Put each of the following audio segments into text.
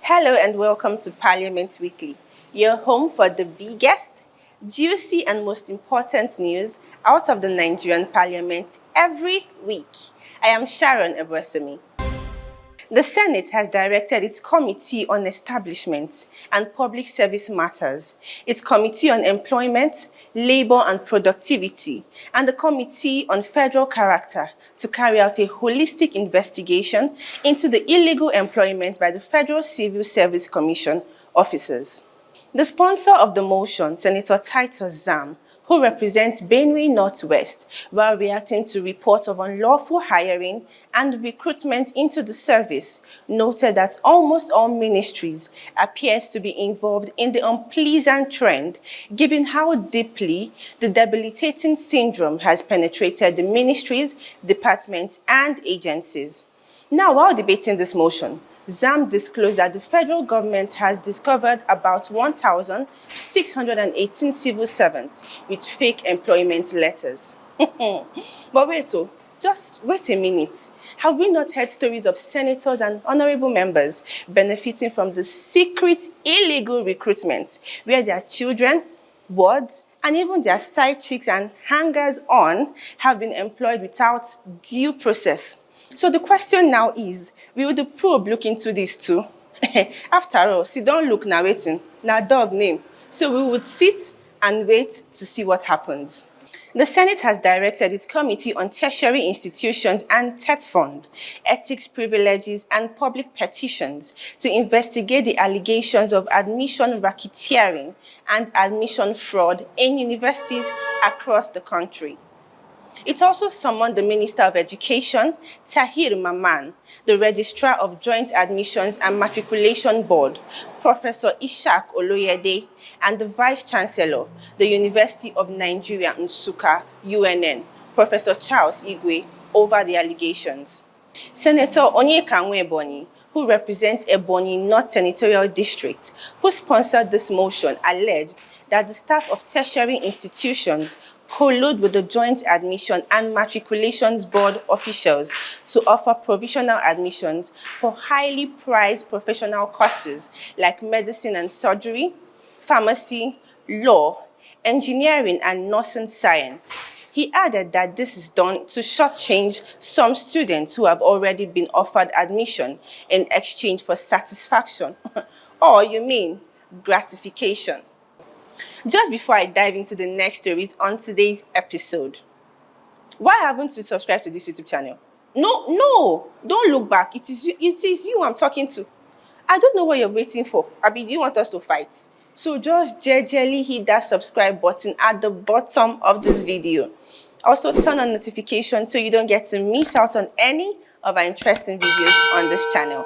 Hello and welcome to Parliament Weekly, your home for the biggest, juicy and most important news out of the Nigerian Parliament every week. I am Sharon Ebwesemi. The Senate has directed its Committee on Establishment and Public Service Matters, its Committee on Employment, Labor and Productivity, and the Committee on Federal Character to carry out a holistic investigation into the illegal employment by the Federal Civil Service Commission officers. The sponsor of the motion, Senator Titus Zam, who represents Benue Northwest, while reacting to reports of unlawful hiring and recruitment into the service, noted that almost all ministries appears to be involved in the unpleasant trend, given how deeply the debilitating syndrome has penetrated the ministries, departments, and agencies. Now, while debating this motion, Zam disclosed that the federal government has discovered about 1,618 civil servants with fake employment letters. But wait, just wait a minute. Have we not heard stories of senators and honorable members benefiting from the secret illegal recruitment where their children, wards, and even their side chicks and hangers-on have been employed without due process? So the question now is, will the probe look into this too? After all, see, don't look now waiting, now dog name. So we would sit and wait to see what happens. The Senate has directed its Committee on Tertiary Institutions and TET Fund, Ethics, Privileges, and Public Petitions to investigate the allegations of admission racketeering and admission fraud in universities across the country. It also summoned the Minister of Education, Tahir Maman, the Registrar of Joint Admissions and Matriculation Board, Professor Ishaq Oloyede, and the Vice Chancellor, the University of Nigeria, Nsukka, UNN, Professor Charles Igwe, over the allegations. Senator Onyeka Nwebonyi, who represents Ebonyi North Senatorial District, who sponsored this motion, alleged that the staff of tertiary institutions collude with the Joint Admission and Matriculations Board officials to offer provisional admissions for highly prized professional courses like medicine and surgery, pharmacy, law, engineering, and nursing science. He added that this is done to shortchange some students who have already been offered admission in exchange for satisfaction, or you mean gratification. Just before I dive into the next stories on today's episode, why haven't you subscribed to this YouTube channel? No, don't look back. It is you I'm talking to. I don't know what you're waiting for. Abi, do you want us to fight? So just jejely hit that subscribe button at the bottom of this video. Also turn on notifications so you don't get to miss out on any of our interesting videos on this channel.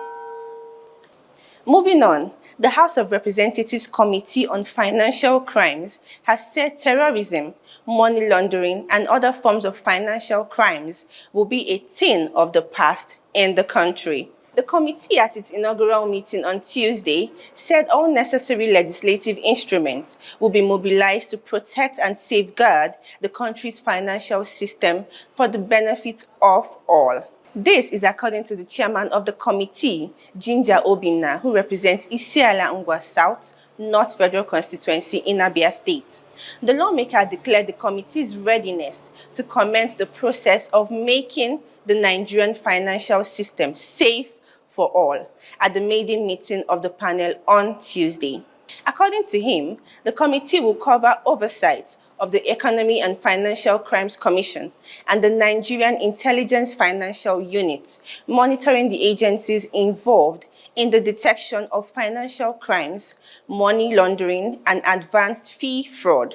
Moving on, the House of Representatives Committee on Financial Crimes has said terrorism, money laundering, and other forms of financial crimes will be a thing of the past in the country. The committee at its inaugural meeting on Tuesday said all necessary legislative instruments will be mobilized to protect and safeguard the country's financial system for the benefit of all. This is according to the chairman of the committee, Ginger Obinna, who represents Isiala Ngwa South, North Federal Constituency in Abia State. The lawmaker declared the committee's readiness to commence the process of making the Nigerian financial system safe for all at the maiden meeting of the panel on Tuesday. According to him, the committee will cover oversight of the Economy and Financial Crimes Commission and the Nigerian Intelligence Financial Unit, monitoring the agencies involved in the detection of financial crimes, money laundering, and advanced fee fraud.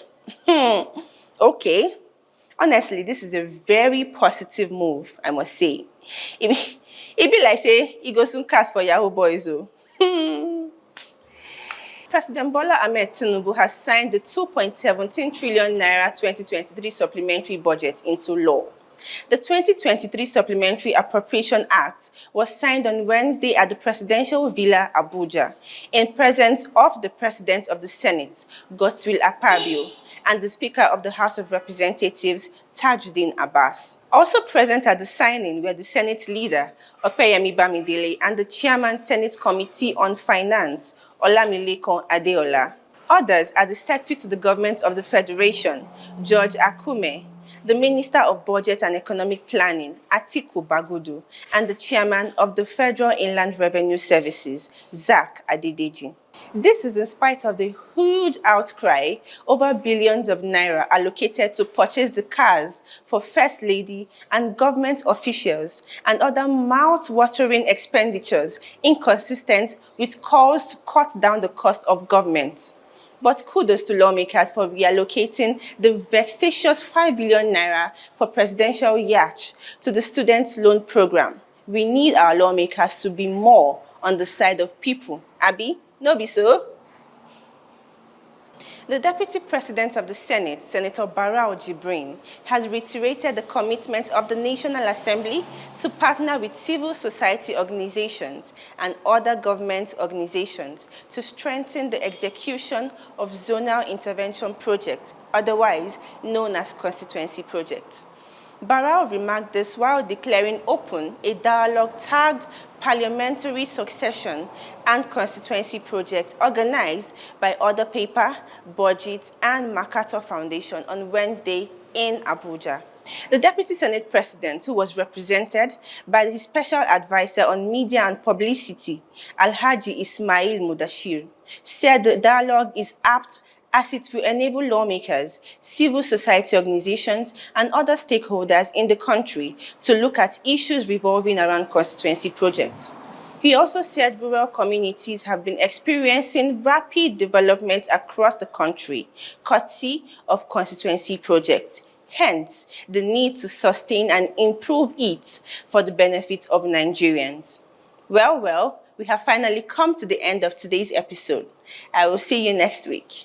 Okay. Honestly, this is a very positive move, I must say. It be like say, it goes soon cast for Yahoo boys. President Bola Ahmed Tinubu has signed the 2.17 trillion naira 2023 supplementary budget into law. The 2023 Supplementary Appropriation Act was signed on Wednesday at the Presidential Villa, Abuja, in presence of the President of the Senate, Godswill Akpabio, and the Speaker of the House of Representatives, Tajuddin Abbas. Also present at the signing were the Senate leader, Opeyemi Bamidele, and the Chairman Senate Committee on Finance, Olamilekan Adeola. Others are the Secretary to the Government of the Federation, George Akume, the Minister of Budget and Economic Planning, Atiku Bagudu, and the Chairman of the Federal Inland Revenue Services, Zach Adedeji. This is in spite of the huge outcry over billions of naira allocated to purchase the cars for First Lady and government officials and other mouth-watering expenditures inconsistent with calls to cut down the cost of government. But kudos to lawmakers for reallocating the vexatious 5 billion naira for presidential yacht to the student loan program. We need our lawmakers to be more on the side of people. Abi, no be so? The Deputy President of the Senate, Senator Barau Jibrin, has reiterated the commitment of the National Assembly to partner with civil society organizations and other government organizations to strengthen the execution of zonal intervention projects, otherwise known as constituency projects. Barau remarked this while declaring open a dialogue tagged Parliamentary Succession and Constituency Project organized by Other Paper, Budget, and Makato Foundation on Wednesday in Abuja. The Deputy Senate President, who was represented by his Special Advisor on Media and Publicity, Alhaji Ismail Mudashir, said the dialogue is apt as it will enable lawmakers, civil society organizations, and other stakeholders in the country to look at issues revolving around constituency projects. He also said rural communities have been experiencing rapid development across the country, courtesy of constituency projects. Hence, the need to sustain and improve it for the benefit of Nigerians. Well, we have finally come to the end of today's episode. I will see you next week.